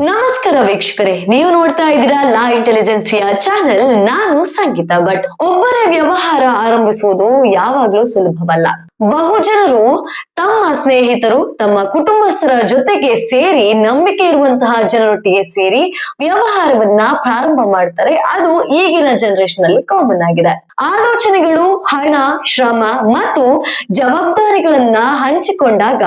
ನಮಸ್ಕಾರ ವೀಕ್ಷಕರೇ, ನೀವು ನೋಡ್ತಾ ಇದ್ದೀರಾ ಲಾ ಇಂಟೆಲಿಜೆನ್ಸಿಯ ಚಾನೆಲ್. ನಾನು ಸಂಗೀತ ಭಟ್. ಒಬ್ಬರೇ ವ್ಯವಹಾರ ಆರಂಭಿಸುವುದು ಯಾವಾಗ್ಲೂ ಸುಲಭವಲ್ಲ. ಬಹುಜನರು ತಮ್ಮ ಸ್ನೇಹಿತರು, ತಮ್ಮ ಕುಟುಂಬಸ್ಥರ ಜೊತೆಗೆ ಸೇರಿ, ನಂಬಿಕೆ ಇರುವಂತಹ ಜನರೊಟ್ಟಿಗೆ ಸೇರಿ ವ್ಯವಹಾರವನ್ನ ಪ್ರಾರಂಭ ಮಾಡ್ತಾರೆ. ಅದು ಈಗಿನ ಜನರೇಷನ್ ಅಲ್ಲಿ ಕಾಮನ್ ಆಗಿದೆ. ಆಲೋಚನೆಗಳು, ಹಣ, ಶ್ರಮ ಮತ್ತು ಜವಾಬ್ದಾರಿಗಳನ್ನ ಹಂಚಿಕೊಂಡಾಗ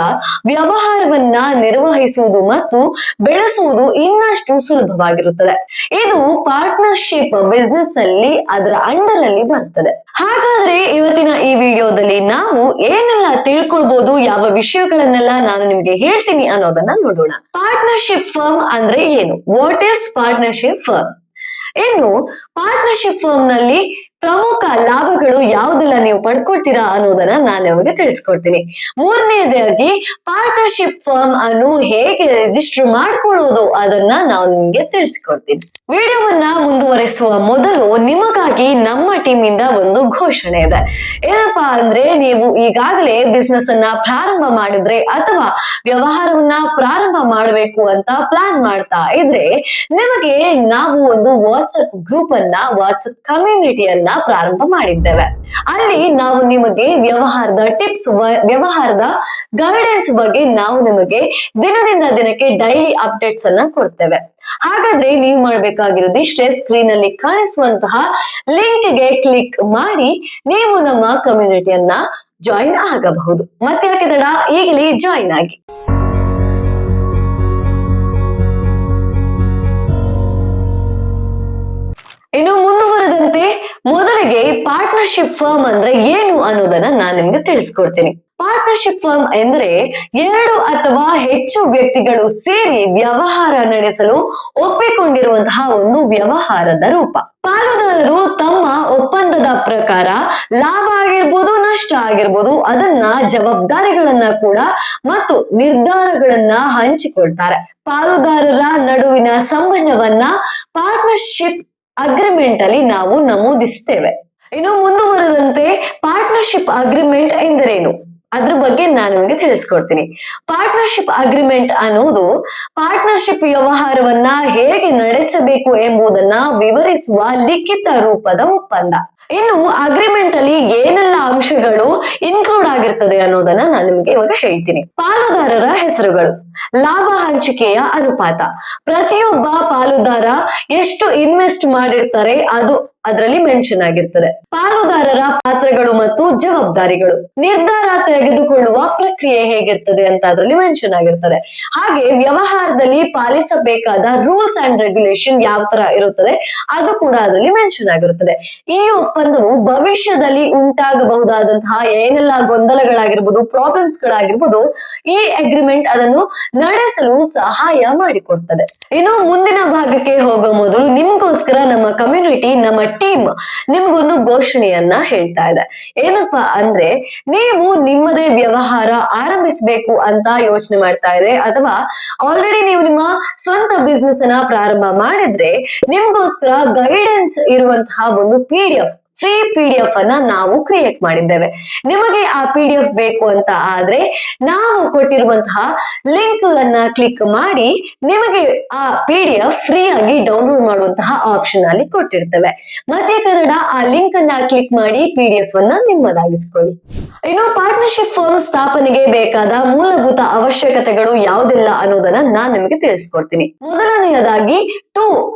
ವ್ಯವಹಾರವನ್ನ ನಿರ್ವಹಿಸುವುದು ಮತ್ತು ಬೆಳೆಸುವುದು ಇನ್ನಷ್ಟು ಸುಲಭವಾಗಿರುತ್ತದೆ. ಇದು ಪಾರ್ಟ್ನರ್ಶಿಪ್ ಬಿಸ್ನೆಸ್ ಅಲ್ಲಿ ಅದರ ಅಂಡರ್ ಅಲ್ಲಿ ಬರ್ತದೆ. ಹಾಗಾದ್ರೆ ಇವತ್ತಿನ ಈ ವಿಡಿಯೋದಲ್ಲಿ ನಾವು ಏನೆಲ್ಲ ತಿಳ್ಕೊಳ್ಬಹುದು, ಯಾವ ವಿಷಯಗಳನ್ನೆಲ್ಲ ನಾನು ನಿಮ್ಗೆ ಹೇಳ್ತೀನಿ ಅನ್ನೋದನ್ನ ನೋಡೋಣ. ಪಾರ್ಟ್ನರ್ಶಿಪ್ ಫರ್ಮ್ ಅಂದ್ರೆ ಏನು? What is partnership firm? ಇನ್ನು ಪಾರ್ಟ್ನರ್ಶಿಪ್ ಫರ್ಮ್ ನಲ್ಲಿ ಪ್ರಮುಖ ಲಾಭಗಳು ಯಾವುದೆಲ್ಲ ನೀವು ಪಡ್ಕೊಳ್ತೀರಾ ಅನ್ನೋದನ್ನ ನಾನು ನಿಮಗೆ ತಿಳಿಸ್ಕೊಡ್ತೀನಿ. ಮೂರನೇದಾಗಿ ಪಾರ್ಟ್ನರ್ಶಿಪ್ ಫರ್ಮ್ ಅನ್ನು ಹೇಗೆ ರಿಜಿಸ್ಟರ್ ಮಾಡ್ಕೊಳ್ಳೋದು ಅದನ್ನ ನಾವು ನಿಮ್ಗೆ ತಿಳಿಸ್ಕೊಡ್ತೀನಿ. ವಿಡಿಯೋವನ್ನ ಮುಂದುವರಿಸುವ ಮೊದಲು ನಿಮಗಾಗಿ ನಮ್ಮ ಟೀಮ್ ಇಂದ ಒಂದು ಘೋಷಣೆ ಇದೆ. ಏನಪ್ಪಾ ಅಂದ್ರೆ, ನೀವು ಈಗಾಗಲೇ ಬಿಸ್ನೆಸ್ ಅನ್ನ ಪ್ರಾರಂಭ ಮಾಡಿದ್ರೆ ಅಥವಾ ವ್ಯವಹಾರವನ್ನ ಪ್ರಾರಂಭ ಮಾಡಬೇಕು ಅಂತ ಪ್ಲಾನ್ ಮಾಡ್ತಾ ಇದ್ರೆ, ನಿಮಗೆ ನಾವು ಒಂದು ವಾಟ್ಸ್ಆಪ್ ಗ್ರೂಪ್ ಅನ್ನ, ವಾಟ್ಸ್ಆಪ್ ಕಮ್ಯುನಿಟಿಯನ್ನ ಪ್ರಾರಂಭ ಮಾಡಿದ್ದೇವೆ. ಅಲ್ಲಿ ನಾವು ನಿಮಗೆ ವ್ಯವಹಾರದ ಟಿಪ್ಸ್, ವ್ಯವಹಾರದ ಗೈಡೆನ್ಸ್ ಬಗ್ಗೆ ನಾವು ನಿಮಗೆ ದಿನದಿಂದ ದಿನಕ್ಕೆ ಡೈಲಿ ಅಪ್ಡೇಟ್ಸ್ ಅನ್ನ ಕೊಡ್ತೇವೆ. ಹಾಗಾದ್ರೆ ನೀವು ಮಾಡ್ಬೇಕಾಗಿರೋದು ಇಷ್ಟೇ. ಸ್ಕ್ರೀನ್ ಅಲ್ಲಿ ಕಾಣಿಸುವಂತಹ ಲಿಂಕ್ ಗೆ ಕ್ಲಿಕ್ ಮಾಡಿ ನೀವು ನಮ್ಮ ಕಮ್ಯುನಿಟಿಯನ್ನ ಜಾಯಿನ್ ಆಗಬಹುದು. ಮತ್ತೆ ಯಾಕೆ ತಡ, ಈಗಲೇ ಜಾಯಿನ್ ಆಗಿ. ಇನ್ನು ಮುಂದುವರೆದಂತೆ ಮೊದಲಿಗೆ ಪಾರ್ಟ್ನರ್ಶಿಪ್ ಫರ್ಮ್ ಅಂದ್ರೆ ಏನು ಅನ್ನೋದನ್ನ ನಾನು ನಿಮ್ಗೆ ತಿಳಿಸ್ಕೊಡ್ತೀನಿ. ಪಾರ್ಟ್ನರ್ಶಿಪ್ ಫರ್ಮ್ ಎಂದ್ರೆ ಎರಡು ಅಥವಾ ಹೆಚ್ಚು ವ್ಯಕ್ತಿಗಳು ಸೇರಿ ವ್ಯವಹಾರ ನಡೆಸಲು ಒಪ್ಪಿಕೊಂಡಿರುವಂತಹ ಒಂದು ವ್ಯವಹಾರದ ರೂಪ. ಪಾಲುದಾರರು ತಮ್ಮ ಒಪ್ಪಂದದ ಪ್ರಕಾರ ಲಾಭ ಆಗಿರ್ಬೋದು, ನಷ್ಟ ಆಗಿರ್ಬೋದು, ಅದನ್ನ ಜವಾಬ್ದಾರಿಗಳನ್ನ ಕೂಡ ಮತ್ತು ನಿರ್ಧಾರಗಳನ್ನ ಹಂಚಿಕೊಳ್ತಾರೆ. ಪಾಲುದಾರರ ನಡುವಿನ ಸಂಬಂಧವನ್ನ ಪಾರ್ಟ್ನರ್ಶಿಪ್ ಅಗ್ರಿಮೆಂಟ್ ಅಲ್ಲಿ ನಾವು ನಮೂದಿಸ್ತೇವೆ. ಇನ್ನು ಮುಂದುವರೆದಂತೆ ಪಾರ್ಟ್ನರ್ಶಿಪ್ ಅಗ್ರಿಮೆಂಟ್ ಎಂದರೇನು ಅದ್ರ ಬಗ್ಗೆ ನಾನು ನಿಮಗೆ ತಿಳಿಸ್ಕೊಡ್ತೀನಿ. ಪಾರ್ಟ್ನರ್ಶಿಪ್ ಅಗ್ರಿಮೆಂಟ್ ಅನ್ನೋದು ಪಾರ್ಟ್ನರ್ಶಿಪ್ ವ್ಯವಹಾರವನ್ನ ಹೇಗೆ ನಡೆಸಬೇಕು ಎಂಬುದನ್ನ ವಿವರಿಸುವ ಲಿಖಿತ ರೂಪದ ಒಪ್ಪಂದ. ಇನ್ನು ಅಗ್ರಿಮೆಂಟ್ ಅಲ್ಲಿ ಏನೆಲ್ಲ ಅಂಶಗಳು ಇನ್ಕ್ಲೂಡ್ ಆಗಿರ್ತದೆ ಅನ್ನೋದನ್ನ ನಾನು ನಿಮ್ಗೆ ಇವಾಗ ಹೇಳ್ತೀನಿ. ಪಾಲುದಾರರ ಹೆಸರುಗಳು, ಲಾಭ ಹಂಚಿಕೆಯ ಅನುಪಾತ, ಪ್ರತಿಯೊಬ್ಬ ಪಾಲುದಾರ ಎಷ್ಟು ಇನ್ವೆಸ್ಟ್ ಮಾಡಿರ್ತಾರೆ ಅದು ಅದರಲ್ಲಿ ಮೆನ್ಷನ್ ಆಗಿರ್ತದೆ. ಪಾಲುದಾರರ ಪಾತ್ರಗಳು ಮತ್ತು ಜವಾಬ್ದಾರಿಗಳು, ನಿರ್ಧಾರ ತೆಗೆದುಕೊಳ್ಳುವ ಪ್ರಕ್ರಿಯೆ ಹೇಗಿರ್ತದೆ ಅಂತ ಅದರಲ್ಲಿ ಮೆನ್ಷನ್ ಆಗಿರ್ತದೆ. ಹಾಗೆ ವ್ಯವಹಾರದಲ್ಲಿ ಪಾಲಿಸಬೇಕಾದ ರೂಲ್ಸ್ ಅಂಡ್ ರೆಗ್ಯುಲೇಷನ್ ಯಾವ ತರ ಇರುತ್ತದೆ ಅದು ಕೂಡ ಅದರಲ್ಲಿ ಮೆನ್ಷನ್ ಆಗಿರುತ್ತದೆ. ಈ ಒಪ್ಪಂದವು ಭವಿಷ್ಯದಲ್ಲಿ ಉಂಟಾಗಬಹುದಾದಂತಹ ಏನೆಲ್ಲ ಗೊಂದಲಗಳಾಗಿರ್ಬೋದು, ಪ್ರಾಬ್ಲಮ್ಸ್ ಗಳಾಗಿರ್ಬೋದು, ಈ ಅಗ್ರಿಮೆಂಟ್ ಅದನ್ನು ನಡೆಸಲು ಸಹಾಯ ಮಾಡಿಕೊಡ್ತದೆ. ಇನ್ನು ಮುಂದಿನ ಭಾಗಕ್ಕೆ ಹೋಗೋ ಮೊದಲು ನಿಮ್ಗೋಸ್ಕರ ನಮ್ಮ ಕಮ್ಯುನಿಟಿ, ನಮ್ಮ ಟೀಮ್ ನಿಮ್ಗೊಂದು ಘೋಷಣೆಯನ್ನ ಹೇಳ್ತಾ ಇದೆ. ಏನಪ್ಪಾ ಅಂದ್ರೆ, ನೀವು ನಿಮ್ಮದೇ ವ್ಯವಹಾರ ಆರಂಭಿಸಬೇಕು ಅಂತ ಯೋಚನೆ ಮಾಡ್ತಾ ಇದ್ರೆ ಅಥವಾ ಆಲ್ರೆಡಿ ನೀವು ನಿಮ್ಮ ಸ್ವಂತ ಬಿಸ್ನೆಸ್ ಅನ್ನ ಪ್ರಾರಂಭ ಮಾಡಿದ್ರೆ, ನಿಮ್ಗೋಸ್ಕರ ಗೈಡೆನ್ಸ್ ಇರುವಂತಹ ಒಂದು PDF, ಫ್ರೀ PDF ಅನ್ನ ನಾವು ಕ್ರಿಯೇಟ್ ಮಾಡಿದ್ದೇವೆ. ನಿಮಗೆ ಆ PDF ಬೇಕು ಅಂತ ಆದ್ರೆ ನಾವು ಕೊಟ್ಟಿರುವಂತಹ ಲಿಂಕ್ ಅನ್ನ ಕ್ಲಿಕ್ ಮಾಡಿ ನಿಮಗೆ ಆ PDF ಫ್ರೀ ಆಗಿ ಡೌನ್ಲೋಡ್ ಮಾಡುವಂತಹ ಆಪ್ಷನ್ ಅಲ್ಲಿ ಕೊಟ್ಟಿರ್ತೇವೆ. ಮತ್ತೆ ಕನ್ನಡ ಆ ಲಿಂಕ್ ಅನ್ನ ಕ್ಲಿಕ್ ಮಾಡಿ PDF ಅನ್ನ ನಿಮ್ಮದಾಗಿಸ್ಕೊಳ್ಳಿ. ಇನ್ನು ಪಾರ್ಟ್ನರ್ಶಿಪ್ ಫರ್ಮ್ ಸ್ಥಾಪನೆಗೆ ಬೇಕಾದ ಮೂಲಭೂತ ಅವಶ್ಯಕತೆಗಳು ಯಾವುದೆಲ್ಲ ಅನ್ನೋದನ್ನ ನಾನು ನಿಮಗೆ ತಿಳಿಸ್ಕೊಡ್ತೀನಿ. ಮೊದಲನೆಯದಾಗಿ 2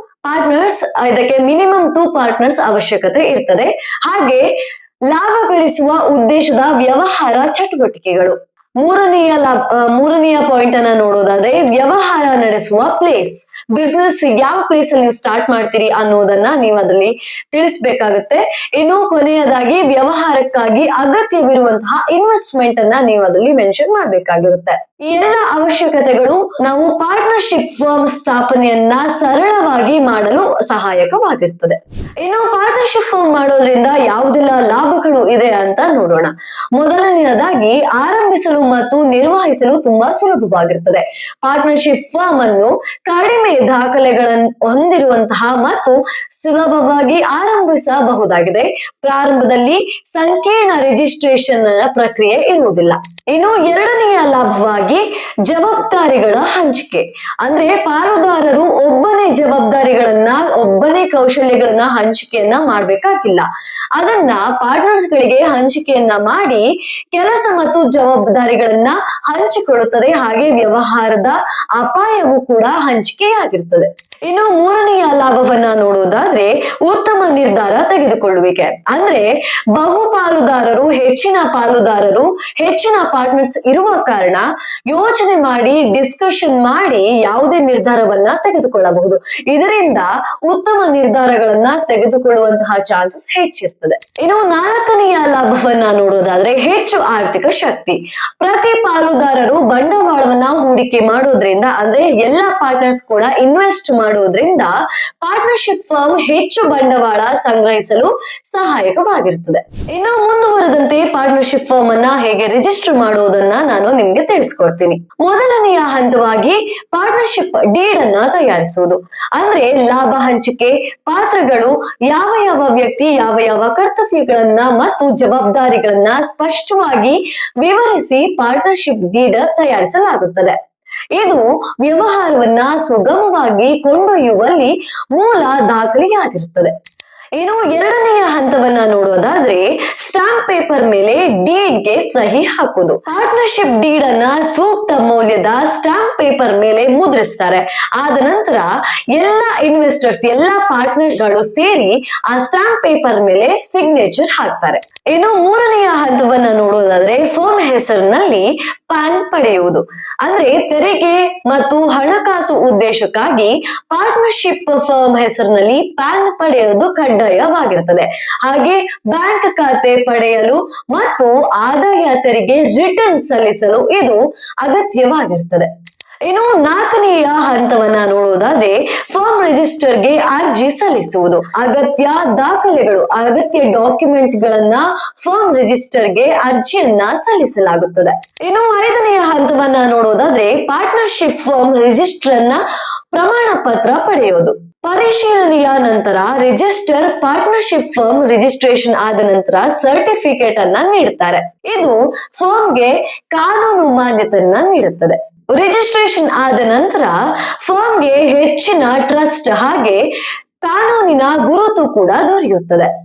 ಪಾರ್ಟ್ನರ್ಸ್, ಇದಕ್ಕೆ ಮಿನಿಮಮ್ 2 ಪಾರ್ಟ್ನರ್ಸ್ ಅವಶ್ಯಕತೆ ಇರ್ತದೆ. ಹಾಗೆ ಲಾಭ ಗಳಿಸುವ ಉದ್ದೇಶದ ವ್ಯವಹಾರ ಚಟುವಟಿಕೆಗಳು. ಮೂರನೆಯ ಪಾಯಿಂಟ್ ಅನ್ನ ನೋಡೋದಾದ್ರೆ, ವ್ಯವಹಾರ ನಡೆಸುವ ಪ್ಲೇಸ್, ಬಿಸ್ನೆಸ್ ಯಾವ ಪ್ಲೇಸ್ ಅಲ್ಲಿ ನೀವು ಸ್ಟಾರ್ಟ್ ಮಾಡ್ತೀರಿ ಅನ್ನೋದನ್ನ ನೀವು ಅದರಲ್ಲಿ ತಿಳಿಸ್ಬೇಕಾಗುತ್ತೆ. ಇನ್ನು ಕೊನೆಯದಾಗಿ ವ್ಯವಹಾರಕ್ಕಾಗಿ ಅಗತ್ಯವಿರುವಂತಹ ಇನ್ವೆಸ್ಟ್ಮೆಂಟ್ ಅನ್ನ ನೀವು ಅದರಲ್ಲಿ ಮೆನ್ಷನ್ ಮಾಡ್ಬೇಕಾಗಿರುತ್ತೆ. ಈ ಎಲ್ಲ ಅವಶ್ಯಕತೆಗಳು ನಾವು ಪಾರ್ಟ್ನರ್ಶಿಪ್ ಫರ್ಮ್ ಸ್ಥಾಪನೆಯನ್ನ ಸರಳವಾಗಿ ಮಾಡಲು ಸಹಾಯಕವಾಗಿರ್ತದೆ. ಇನ್ನು ಪಾರ್ಟ್ನರ್ಶಿಪ್ ಫರ್ಮ್ ಮಾಡೋದ್ರಿಂದ ಯಾವುದೆಲ್ಲ ಲಾಭಗಳು ಇದೆ ಅಂತ ನೋಡೋಣ. ಮೊದಲನೆಯದಾಗಿ, ಆರಂಭಿಸಲು ಮತ್ತು ನಿರ್ವಹಿಸಲು ತುಂಬಾ ಸುಲಭವಾಗಿರುತ್ತದೆ. ಪಾರ್ಟ್ನರ್ಶಿಪ್ ಫರ್ಮ್ ಅನ್ನು ಕಡಿಮೆ ದಾಖಲೆಗಳನ್ನು ಹೊಂದಿರುವಂತಹ ಮತ್ತು ಸುಲಭವಾಗಿ ಆರಂಭಿಸಬಹುದಾಗಿದೆ. ಪ್ರಾರಂಭದಲ್ಲಿ ಸಂಕೀರ್ಣ ರಿಜಿಸ್ಟ್ರೇಷನ್ ಪ್ರಕ್ರಿಯೆ ಇರುವುದಿಲ್ಲ. ಇನ್ನು ಎರಡನೆಯ ಲಾಭವಾಗಿ ಜವಾಬ್ದಾರಿಗಳ ಹಂಚಿಕೆ. ಅಂದ್ರೆ ಪಾಲುದಾರರು ಒಬ್ಬನೇ ಕೌಶಲ್ಯಗಳನ್ನ ಹಂಚಿಕೆಯನ್ನ ಮಾಡ್ಬೇಕಾಗಿಲ್ಲ. ಅದನ್ನ ಪಾರ್ಟ್ನರ್ಸ್ ಗಳಿಗೆ ಹಂಚಿಕೆಯನ್ನ ಮಾಡಿ ಕೆಲಸ ಮತ್ತು ಜವಾಬ್ದಾರಿಗಳನ್ನ ಹಂಚಿಕೊಳ್ಳುತ್ತದೆ. ಹಾಗೆ ವ್ಯವಹಾರದ ಅಪಾಯವು ಕೂಡ ಹಂಚಿಕೆಯಾಗಿರ್ತದೆ. ಇನ್ನು ಮೂರನೆಯ ಲಾಭವನ್ನ ನೋಡುವುದಾದ್ರೆ ಉತ್ತಮ ನಿರ್ಧಾರ ತೆಗೆದುಕೊಳ್ಳುವಿಕೆ. ಅಂದ್ರೆ ಬಹುಪಾಲುದಾರರು ಹೆಚ್ಚಿನ ಪಾರ್ಟ್ನರ್ಸ್ ಇರುವ ಕಾರಣ ಯೋಚನೆ ಮಾಡಿ ಡಿಸ್ಕಷನ್ ಮಾಡಿ ಯಾವುದೇ ನಿರ್ಧಾರವನ್ನ ತೆಗೆದುಕೊಳ್ಳಬಹುದು. ಇದರಿಂದ ಉತ್ತಮ ನಿರ್ಧಾರಗಳನ್ನ ತೆಗೆದುಕೊಳ್ಳುವಂತಹ ಚಾನ್ಸಸ್ ಹೆಚ್ಚಿರ್ತದೆ. ಇನ್ನು ನಾಲ್ಕನೆಯ ಲಾಭವನ್ನ ನೋಡೋದಾದ್ರೆ ಹೆಚ್ಚು ಆರ್ಥಿಕ ಶಕ್ತಿ. ಪ್ರತಿ ಪಾಲುದಾರರು ಬಂಡವಾಳವನ್ನ ಹೂಡಿಕೆ ಮಾಡೋದ್ರಿಂದ ಅಂದ್ರೆ ಎಲ್ಲಾ ಪಾರ್ಟ್ನರ್ಸ್ ಕೂಡ ಇನ್ವೆಸ್ಟ್ ಮಾಡೋದ್ರಿಂದ ಪಾರ್ಟ್ನರ್ಶಿಪ್ ಫರ್ಮ್ ಹೆಚ್ಚು ಬಂಡವಾಳ ಸಂಗ್ರಹಿಸಲು ಸಹಾಯಕವಾಗಿರುತ್ತದೆ. ಇನ್ನು ಮುಂದುವರೆದಂತೆ ಪಾರ್ಟ್ನರ್ಶಿಪ್ ಫರ್ಮ್ ಅನ್ನ ಹೇಗೆ ರಿಜಿಸ್ಟರ್ ಮಾಡುವುದನ್ನ ನಾನು ನಿಮ್ಗೆ ತಿಳಿಸ್ಕೊಡ್ತೀನಿ. ಮೊದಲನೆಯ ಹಂತವಾಗಿ ಪಾರ್ಟ್ನರ್ಶಿಪ್ ಡೀಡ್ ಅನ್ನ ತಯಾರಿಸುವುದು. ಅಂದ್ರೆ ಲಾಭ ಹಂಚಿಕೆ ಪಾತ್ರಗಳು, ಯಾವ ವ್ಯಕ್ತಿ ಯಾವ ಕರ್ತವ್ಯಗಳನ್ನ ಮತ್ತು ಜವಾಬ್ದಾರಿಗಳನ್ನ ಸ್ಪಷ್ಟವಾಗಿ ವಿವರಿಸಿ ಪಾರ್ಟ್ನರ್ಶಿಪ್ ಡೀಡ್ ತಯಾರಿಸಲಾಗುತ್ತದೆ. ಇದು ವ್ಯವಹಾರವನ್ನ ಸುಗಮವಾಗಿ ಕೊಂಡೊಯ್ಯುವಲ್ಲಿ ಮೂಲ ದಾಖಲೆಯಾಗಿರುತ್ತದೆ. ಇನ್ನು ಎರಡನೆಯ ಹಂತವನ್ನ ನೋಡೋದಾದ್ರೆ ಸ್ಟಾಂಪ್ ಪೇಪರ್ ಮೇಲೆ ಡೀಡ್ ಗೆ ಸಹಿ ಹಾಕುವುದು. ಪಾರ್ಟ್ನರ್ಶಿಪ್ ಡೀಡ್ ಅನ್ನ ಸೂಕ್ತ ಮೌಲ್ಯದ ಸ್ಟಾಂಪ್ ಪೇಪರ್ ಮೇಲೆ ಮುದ್ರಿಸ್ತಾರೆ. ಆದ ನಂತರ ಎಲ್ಲಾ ಪಾರ್ಟ್ನರ್ಸ್ ಗಳು ಸೇರಿ ಆ ಸ್ಟಾಂಪ್ ಪೇಪರ್ ಮೇಲೆ ಸಿಗ್ನೇಚರ್ ಹಾಕ್ತಾರೆ. ಇನ್ನು ಮೂರನೆಯ ಹಂತವನ್ನ ನೋಡೋದಾದ್ರೆ ಫರ್ಮ್ ಹೆಸರಿನಲ್ಲಿ ಪ್ಯಾನ್ ಪಡೆಯುವುದು. ಅಂದ್ರೆ ತೆರಿಗೆ ಮತ್ತು ಹಣಕಾಸು ಉದ್ದೇಶಕ್ಕಾಗಿ ಪಾರ್ಟ್ನರ್ಶಿಪ್ ಫರ್ಮ್ ಹೆಸರಿನಲ್ಲಿ ಪ್ಯಾನ್ ಪಡೆಯುವುದು ಕಡ್ಡಾಯವಾಗಿರುತ್ತದೆ. ಹಾಗೆ ಬ್ಯಾಂಕ್ ಖಾತೆ ಪಡೆಯಲು ಮತ್ತು ಆದಾಯ ತೆರಿಗೆ ರಿಟರ್ನ್ ಸಲ್ಲಿಸಲು ಇದು ಅಗತ್ಯವಾಗಿರುತ್ತದೆ. ಇನ್ನು ನಾಲ್ಕನೆಯ ಹಂತವನ್ನ ನೋಡುವುದಾದ್ರೆ ಫರ್ಮ್ ರಿಜಿಸ್ಟರ್ಗೆ ಅರ್ಜಿ ಸಲ್ಲಿಸುವುದು. ಅಗತ್ಯ ದಾಖಲೆಗಳು, ಅಗತ್ಯ ಡಾಕ್ಯುಮೆಂಟ್ ಗಳನ್ನ ಫರ್ಮ್ ರಿಜಿಸ್ಟರ್ಗೆ ಅರ್ಜಿಯನ್ನ ಸಲ್ಲಿಸಲಾಗುತ್ತದೆ. ಇನ್ನು ಐದನೆಯ ಹಂತವನ್ನ ನೋಡುವುದಾದ್ರೆ ಪಾರ್ಟ್ನರ್ಶಿಪ್ ಫರ್ಮ್ ರಿಜಿಸ್ಟರ್ ಅನ್ನ ಪ್ರಮಾಣ ಪತ್ರ ಪಡೆಯುವುದು. ಪರಿಶೀಲನೆಯ ನಂತರ ರಿಜಿಸ್ಟರ್ ಪಾರ್ಟ್ನರ್ಶಿಪ್ ಫರ್ಮ್ ರಿಜಿಸ್ಟ್ರೇಷನ್ ಆದ ನಂತರ ಸರ್ಟಿಫಿಕೇಟ್ ಅನ್ನ ನೀಡುತ್ತಾರೆ. ಇದು ಫರ್ಮ್ಗೆ ಕಾನೂನು ಮಾನ್ಯತೆಯನ್ನ ನೀಡುತ್ತದೆ. ರಿಜಿಸ್ಟ್ರೇಷನ್ ಆದ ನಂತರ ಫರ್ಮ್ಗೆ ಹೆಚ್ಚಿನ ಟ್ರಸ್ಟ್ ಹಾಗೆ ಕಾನೂನಿನ ಗುರುತು ಕೂಡ ದೊರೆಯುತ್ತದೆ.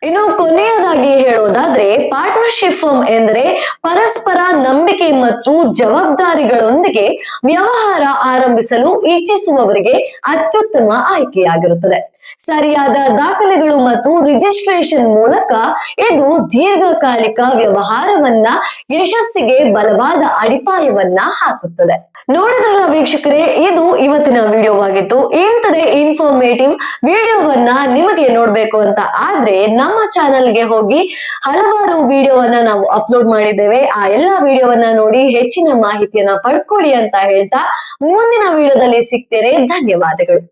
ಇನ್ನು ಕೊನೆಯದಾಗಿ ಹೇಳೋದಾದ್ರೆ ಪಾರ್ಟ್ನರ್ಶಿಪ್ ಫರ್ಮ್ ಎಂದರೆ ಪರಸ್ಪರ ನಂಬಿಕೆ ಮತ್ತು ಜವಾಬ್ದಾರಿಗಳೊಂದಿಗೆ ವ್ಯವಹಾರ ಆರಂಭಿಸಲು ಇಚ್ಛಿಸುವವರಿಗೆ ಅತ್ಯುತ್ತಮ ಆಯ್ಕೆಯಾಗಿರುತ್ತದೆ. ಸರಿಯಾದ ದಾಖಲೆಗಳು ಮತ್ತು ರಿಜಿಸ್ಟ್ರೇಷನ್ ಮೂಲಕ ಇದು ದೀರ್ಘಕಾಲಿಕ ವ್ಯವಹಾರವನ್ನ ಯಶಸ್ಸಿಗೆ ಬಲವಾದ ಅಡಿಪಾಯವನ್ನ ಹಾಕುತ್ತದೆ. ನೋಡಿದ್ರಲ್ಲ ವೀಕ್ಷಕರೇ, ಇದು ಇವತ್ತಿನ ವಿಡಿಯೋವಾಗಿತ್ತು. ಇಂಥದೇ ಇನ್ಫಾರ್ಮೇಟಿವ್ ವಿಡಿಯೋವನ್ನ ನಿಮಗೆ ನೋಡ್ಬೇಕು ಅಂತ ಆದ್ರೆ ನಮ್ಮ ಚಾನೆಲ್ಗೆ ಹೋಗಿ ಹಲವಾರು ವಿಡಿಯೋವನ್ನ ನಾವು ಅಪ್ಲೋಡ್ ಮಾಡಿದ್ದೇವೆ. ಆ ಎಲ್ಲಾ ವಿಡಿಯೋವನ್ನ ನೋಡಿ ಹೆಚ್ಚಿನ ಮಾಹಿತಿಯನ್ನ ಪಡ್ಕೊಳ್ಳಿ ಅಂತ ಹೇಳ್ತಾ ಮುಂದಿನ ವಿಡಿಯೋದಲ್ಲಿ ಸಿಗ್ತೇನೆ. ಧನ್ಯವಾದಗಳು.